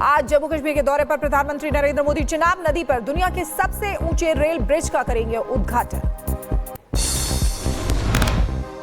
आज जम्मू कश्मीर के दौरे पर प्रधानमंत्री नरेंद्र मोदी चिनाब नदी पर दुनिया के सबसे ऊंचे रेल ब्रिज का करेंगे उद्घाटन।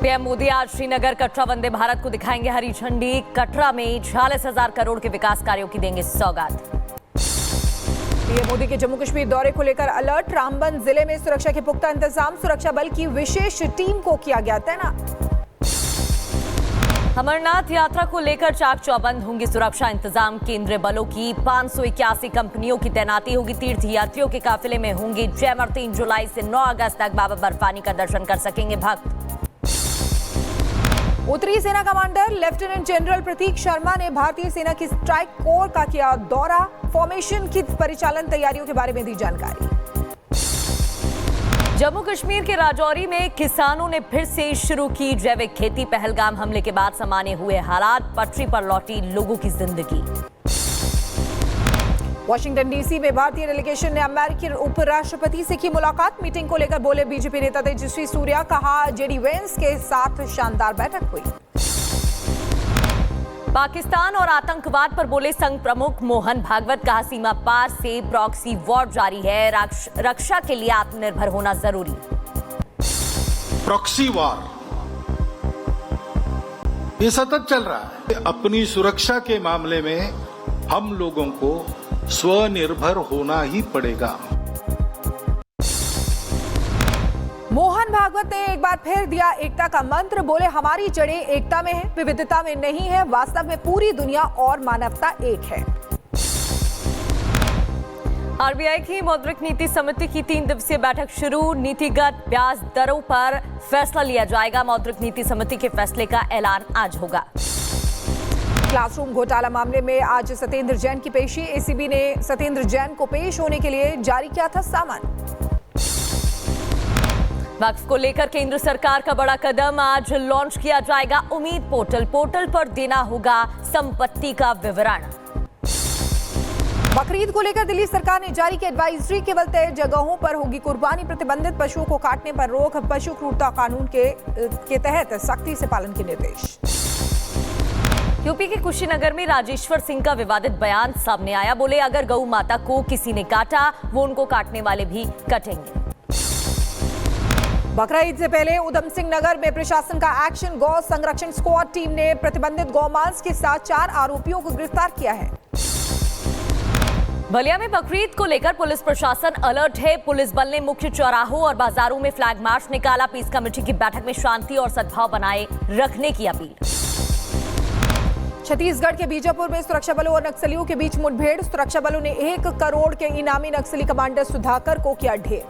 पीएम मोदी आज श्रीनगर कटरा वंदे भारत को दिखाएंगे हरी झंडी। कटरा में 46,000 करोड़ के विकास कार्यों की देंगे सौगात। पीएम मोदी के जम्मू कश्मीर दौरे को लेकर अलर्ट। रामबन जिले में सुरक्षा के पुख्ता इंतजाम। सुरक्षा बल की विशेष टीम को किया गया तैनात। अमरनाथ यात्रा को लेकर चाक चौबंद होंगी सुरक्षा इंतजाम। केंद्रीय बलों की 581 कंपनियों की तैनाती होगी। तीर्थ यात्रियों के काफिले में होंगी जैमर। 3 जुलाई से 9 अगस्त तक बाबा बर्फानी का दर्शन कर सकेंगे भक्त। उत्तरी सेना कमांडर लेफ्टिनेंट जनरल प्रतीक शर्मा ने भारतीय सेना की स्ट्राइक कोर का किया दौरा। फॉर्मेशन की परिचालन तैयारियों के बारे में दी जानकारी। जम्मू कश्मीर के राजौरी में किसानों ने फिर से शुरू की जैविक खेती। पहलगाम हमले के बाद सामान्य हुए हालात। पटरी पर लौटी लोगों की जिंदगी। वाशिंगटन डीसी में भारतीय डेलीगेशन ने अमेरिकी उपराष्ट्रपति से की मुलाकात। मीटिंग को लेकर बोले बीजेपी नेता तेजस्वी सूर्या। कहा जेडी वेंस के साथ शानदार बैठक हुई। पाकिस्तान और आतंकवाद पर बोले संघ प्रमुख मोहन भागवत। कहा सीमा पार से प्रॉक्सी वॉर जारी है। रक्षा के लिए आत्मनिर्भर होना जरूरी। प्रॉक्सी वॉर ये सतत चल रहा है। अपनी सुरक्षा के मामले में हम लोगों को स्वनिर्भर होना ही पड़ेगा। मोहन भागवत ने एक बार फिर दिया एकता का मंत्र। बोले हमारी जड़ें एकता में है, विविधता में नहीं है। वास्तव में पूरी दुनिया और मानवता एक है। आरबीआई की मौद्रिक नीति समिति की 3 दिवसीय बैठक शुरू। नीतिगत ब्याज दरों पर फैसला लिया जाएगा। मौद्रिक नीति समिति के फैसले का ऐलान आज होगा। क्लासरूम घोटाला मामले में आज सत्येंद्र जैन की पेशी। एसीबी ने सत्येंद्र जैन को पेश होने के लिए जारी किया था सामान। वक्फ को लेकर केंद्र सरकार का बड़ा कदम। आज लॉन्च किया जाएगा उम्मीद पोर्टल। पोर्टल पर देना होगा संपत्ति का विवरण। बकरीद को लेकर दिल्ली सरकार ने जारी की एडवाइजरी। केवल तय जगहों पर होगी कुर्बानी। प्रतिबंधित पशुओं को काटने पर रोक। पशु क्रूरता कानून के तहत सख्ती से पालन के निर्देश। यूपी के कुशीनगर में राजेश्वर सिंह का विवादित बयान सामने आया। बोले अगर गौ माता को किसी ने काटा वो उनको काटने वाले भी कटेंगे। बकरा ईद से पहले उधम सिंह नगर में प्रशासन का एक्शन। गौ संरक्षण स्क्वाड टीम ने प्रतिबंधित गौमांस के साथ 4 आरोपियों को गिरफ्तार किया है। बलिया में बकरीद को लेकर पुलिस प्रशासन अलर्ट है। पुलिस बल ने मुख्य चौराहों और बाजारों में फ्लैग मार्च निकाला। पीस कमेटी की बैठक में शांति और सद्भाव बनाए रखने की अपील। छत्तीसगढ़ के बीजापुर में सुरक्षा बलों और नक्सलियों के बीच मुठभेड़। सुरक्षा बलों ने 1 करोड़ के इनामी नक्सली कमांडर सुधाकर को किया ढेर।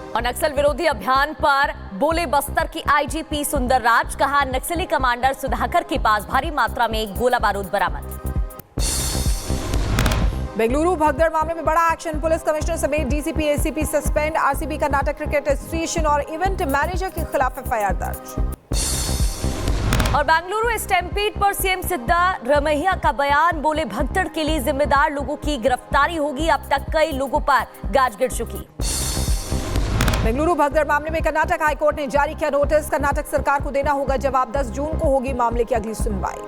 और नक्सल विरोधी अभियान पर बोले बस्तर की आईजीपी सुंदरराज। कहा नक्सली कमांडर सुधाकर के पास भारी मात्रा में गोला बारूद बरामद। बेंगलुरु भगदड़ मामले में बड़ा एक्शन। पुलिस कमिश्नर समेत DCP ACP suspend. RCB Karnataka cricket association और इवेंट मैनेजर के खिलाफ एफआईआर दर्ज। और बेंगलुरु स्टैम्पीड पर सीएम सिद्धारमैया का बयान। बोले भगदड़ के लिए जिम्मेदार लोगों की गिरफ्तारी होगी। अब तक कई लोगों पर गाज गिर चुकी। बेंगलुरु भगदड़ मामले में कर्नाटक हाईकोर्ट ने जारी किया नोटिस। कर्नाटक सरकार को देना होगा जवाब। 10 जून को होगी मामले की अगली सुनवाई।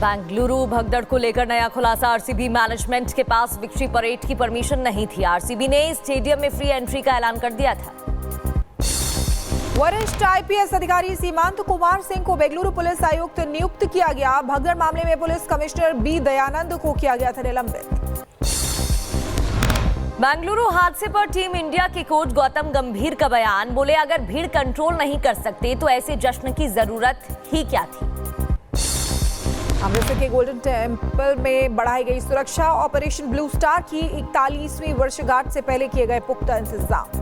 बेंगलुरु भगदड़ को लेकर नया खुलासा। आरसीबी मैनेजमेंट के पास विक्ट्री परेड की परमिशन नहीं थी। आरसीबी ने स्टेडियम में फ्री एंट्री का ऐलान कर दिया था। वरिष्ठ आईपीएस अधिकारी सीमांत कुमार सिंह को बेंगलुरु पुलिस आयुक्त नियुक्त किया गया। भगदड़ मामले में पुलिस कमिश्नर बी दयानंद को किया गया था निलंबित। बेंगलुरु हादसे पर टीम इंडिया के कोच गौतम गंभीर का बयान। बोले अगर भीड़ कंट्रोल नहीं कर सकते तो ऐसे जश्न की जरूरत ही क्या थी। अमृतसर के गोल्डन टेम्पल में बढ़ाई गई सुरक्षा। ऑपरेशन ब्लू स्टार की 41वीं वर्षगांठ से पहले किए गए पुख्ता इंतजाम।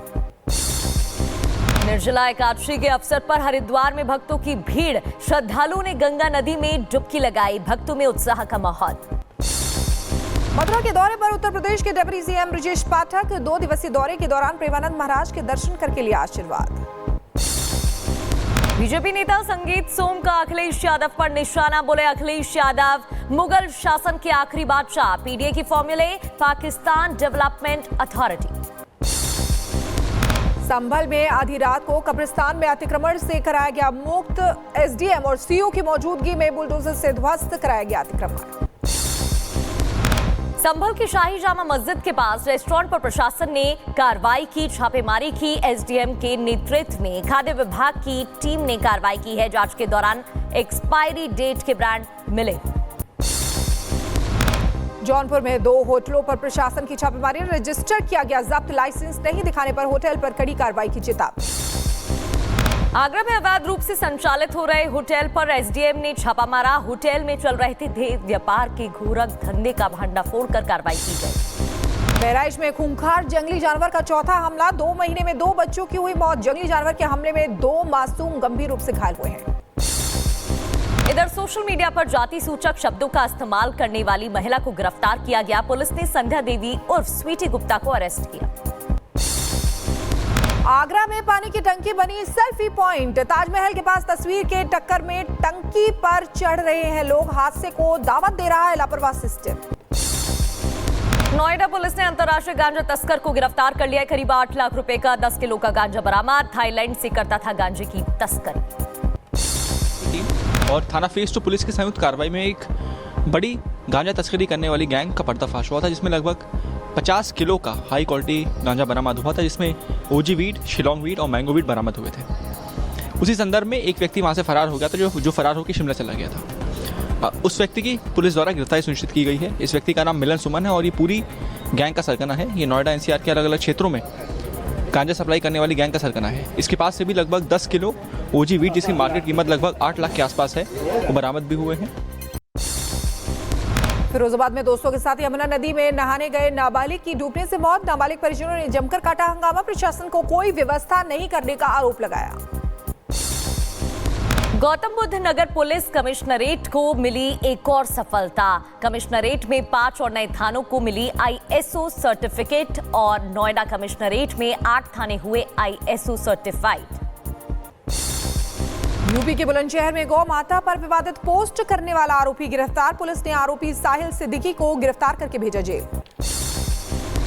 निर्जला एकादशी के अवसर पर हरिद्वार में भक्तों की भीड़। श्रद्धालुओं ने गंगा नदी में डुबकी लगाई। भक्तों में उत्साह का माहौल। मथुरा के दौरे पर उत्तर प्रदेश के डिप्टी सीएम ब्रजेश पाठक 2 दिवसीय दौरे के दौरान प्रेमानंद महाराज के दर्शन करके लिया आशीर्वाद। बीजेपी नेता संगीत सोम का अखिलेश यादव पर निशाना। बोले अखिलेश यादव मुगल शासन के आखिरी बादशाह। पीडीए की फॉर्मूले पाकिस्तान डेवलपमेंट अथॉरिटी। संभल में आधी रात को कब्रिस्तान में अतिक्रमण से कराया गया मुक्त। एसडीएम और सीओ की मौजूदगी में बुलडोजर से ध्वस्त कराया गया अतिक्रमण। संभल की शाही जामा मस्जिद के पास रेस्टोरेंट पर प्रशासन ने कार्रवाई की, छापेमारी की। एसडीएम के नेतृत्व में खाद्य विभाग की टीम ने कार्रवाई की है। जांच के दौरान एक्सपायरी डेट के ब्रांड मिले। जौनपुर में 2 होटलों पर प्रशासन की छापेमारी, रजिस्टर किया गया जब्त। लाइसेंस नहीं दिखाने पर होटल पर कड़ी कार्रवाई की चेतावनी। आगरा में अवैध रूप से संचालित हो रहे होटल पर एसडीएम ने छापा मारा। होटल में चल रहे थे देह व्यापार के घोरक धंधे का भंडाफोड़ कर कार्रवाई की गई। बहराइच में खूंखार जंगली जानवर का चौथा हमला, 2 महीने में 2 बच्चों की हुई मौत। जंगली जानवर के हमले में 2 मासूम गंभीर रूप से घायल हुए हैं। इधर सोशल मीडिया पर जाति सूचक शब्दों का इस्तेमाल करने वाली महिला को गिरफ्तार किया गया। पुलिस ने संध्या देवी उर्फ स्वीटी गुप्ता को अरेस्ट किया। आगरा में पानी की टंकी बनी सेल्फी पॉइंट। ताजमहल के पास तस्वीर के टक्कर में टंकी पर चढ़ रहे हैं लोग। हादसे को दावत दे रहा है लापरवाह सिस्टम। नोएडा पुलिस ने अंतर्राष्ट्रीय गांजा तस्कर को गिरफ्तार कर लिया। करीब 8 लाख रुपए का 10 किलो का गांजा बरामद। थाईलैंड से करता था गांजे की तस्करी। और थाना फेज 2 पुलिस की संयुक्त कार्रवाई में एक बड़ी गांजा तस्करी करने वाली गैंग का पर्दाफाश हुआ था, जिसमें लगभग 50 किलो का हाई क्वालिटी गांजा बरामद हुआ था, जिसमें ओजी वीड, शिलोंग वीड और मैंगो वीड बरामद हुए थे। उसी संदर्भ में एक व्यक्ति वहां से फरार हो गया था, जो फरार होकर शिमला चला गया था। उस व्यक्ति की पुलिस द्वारा गिरफ्तारी सुनिश्चित की गई है। इस व्यक्ति का नाम मिलन सुमन है और ये पूरी गैंग का सरगना है। ये नोएडा एनसीआर के अलग अलग क्षेत्रों में गांजा सप्लाई करने वाली गैंग का सरगना है। इसके पास से भी लगभग 10 किलो ओजी वीट, जिसकी मार्केट कीमत लगभग 8 लाख के आसपास है, वो बरामद भी हुए हैं। फिरोजाबाद में दोस्तों के साथ यमुना नदी में नहाने गए नाबालिग की डूबने से मौत। नाबालिग परिजनों ने जमकर काटा हंगामा। प्रशासन को कोई व्यवस्था नहीं करने का आरोप लगाया। गौतम बुद्ध नगर पुलिस कमिश्नरेट को मिली एक और सफलता। कमिश्नरेट में 5 और नए थानों को मिली आईएसओ सर्टिफिकेट और नोएडा कमिश्नरेट में 8 थाने हुए आईएसओ सर्टिफाइड। यूपी के बुलंदशहर में गौ माता पर विवादित पोस्ट करने वाला आरोपी गिरफ्तार। पुलिस ने आरोपी साहिल सिद्दीकी को गिरफ्तार करके भेजा जेल।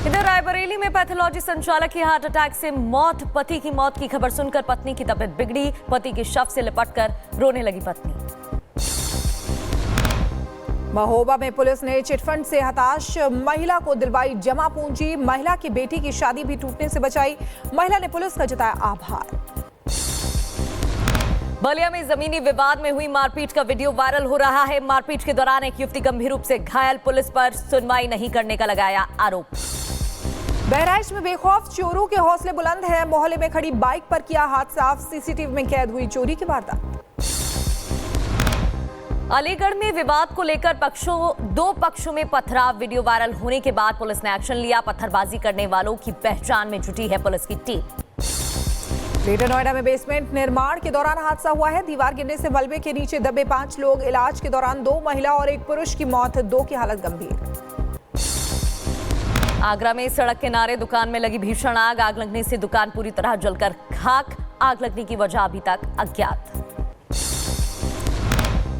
इधर रायबरेली में पैथोलॉजी संचालक की हार्ट अटैक से मौत। पति की मौत की खबर सुनकर पत्नी की तबीयत बिगड़ी। पति के शव से लिपटकर रोने लगी पत्नी। महोबा में पुलिस ने चिटफंड से हताश महिला को दिलवाई जमा पूंजी। महिला की बेटी की शादी भी टूटने से बचाई। महिला ने पुलिस का जताया आभार। बलिया में जमीनी विवाद में हुई मारपीट का वीडियो वायरल हो रहा है। मारपीट के दौरान एक युवती गंभीर रूप से घायल। पुलिस पर सुनवाई नहीं करने का लगाया आरोप। बहराइच में बेखौफ चोरों के हौसले बुलंद है। मोहल्ले में खड़ी बाइक पर किया हाथ साफ। सीसीटीवी में कैद हुई चोरी की वारदात। अलीगढ़ में विवाद को लेकर 2 पक्षों में पथराव। वीडियो वायरल होने के बाद पुलिस ने एक्शन लिया। पत्थरबाजी करने वालों की पहचान में जुटी है पुलिस की टीम। ग्रेटर नोएडा में बेसमेंट निर्माण के दौरान हादसा हुआ है। दीवार गिरने से मलबे के नीचे दबे 5 लोग। इलाज के दौरान 2 महिला और 1 पुरुष की मौत, 2 की हालत गंभीर। आगरा में सड़क किनारे दुकान में लगी भीषण आग। आग लगने से दुकान पूरी तरह जलकर खाक। आग लगने की वजह अभी तक अज्ञात।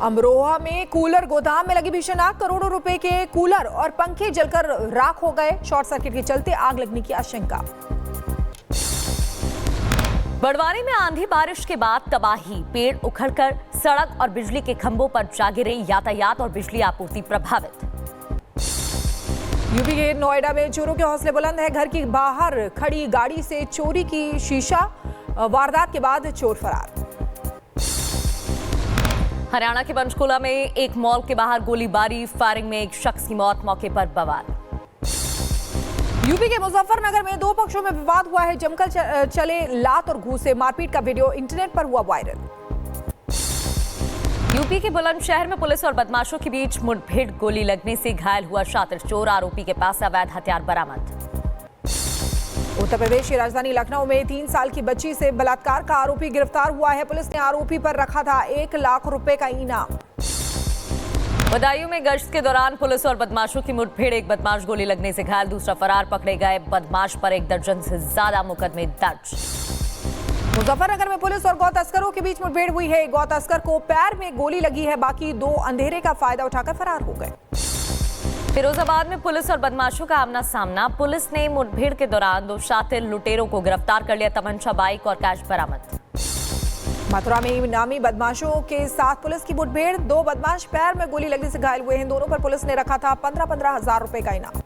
अमरोहा में कूलर गोदाम में लगी भीषण आग। करोड़ों रुपए के कूलर और पंखे जलकर राख हो गए। शॉर्ट सर्किट के चलते आग लगने की आशंका। बड़वानी में आंधी बारिश के बाद तबाही। पेड़ उखड़कर सड़क और बिजली के खंभों पर जा गिरे। यातायात और बिजली आपूर्ति प्रभावित। यूपी के नोएडा में चोरों के हौसले बुलंद है। घर की बाहर खड़ी गाड़ी से चोरी की शीशा। वारदात के बाद चोर फरार। हरियाणा के पंचकुला में एक मॉल के बाहर गोलीबारी। फायरिंग में एक शख्स की मौत, मौके पर बवाल। यूपी के मुजफ्फरनगर में 2 पक्षों में विवाद हुआ है। जमकर चले लात और घूसे। मारपीट का वीडियो इंटरनेट पर हुआ वायरल। यूपी के बुलंदशहर में पुलिस और बदमाशों के बीच मुठभेड़। गोली लगने से घायल हुआ शातिर चोर। आरोपी के पास अवैध हथियार बरामद। उत्तर प्रदेश की राजधानी लखनऊ में 3 साल की बच्ची से बलात्कार का आरोपी गिरफ्तार हुआ है। पुलिस ने आरोपी पर रखा था 1 लाख रुपए का इनाम। बदायूं में गश्त के दौरान पुलिस और बदमाशों की मुठभेड़। एक बदमाश गोली लगने से घायल, दूसरा फरार। पकड़े गए बदमाश पर 1 दर्जन से ज्यादा मुकदमे दर्ज। मुजफ्फरनगर में पुलिस और गौ तस्करों के बीच मुठभेड़ हुई है। गौ तस्कर को पैर में गोली लगी है। बाकी 2 अंधेरे का फायदा उठाकर फरार हो गए। फिरोजाबाद में पुलिस और बदमाशों का आमना सामना। पुलिस ने मुठभेड़ के दौरान 2 शातिर लुटेरों को गिरफ्तार कर लिया। तमंचा, बाइक और कैश बरामद। मथुरा में इनामी बदमाशों के साथ पुलिस की मुठभेड़। 2 बदमाश पैर में गोली लगने से घायल हुए हैं। दोनों पर पुलिस ने रखा था 15-15 हजार रुपए का इनाम।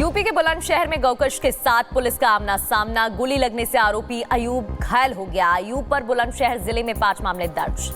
यूपी के बुलंदशहर में गौकश के साथ पुलिस का आमना सामना। गोली लगने से आरोपी अयूब घायल हो गया। अयूब पर बुलंदशहर जिले में 5 मामले दर्ज।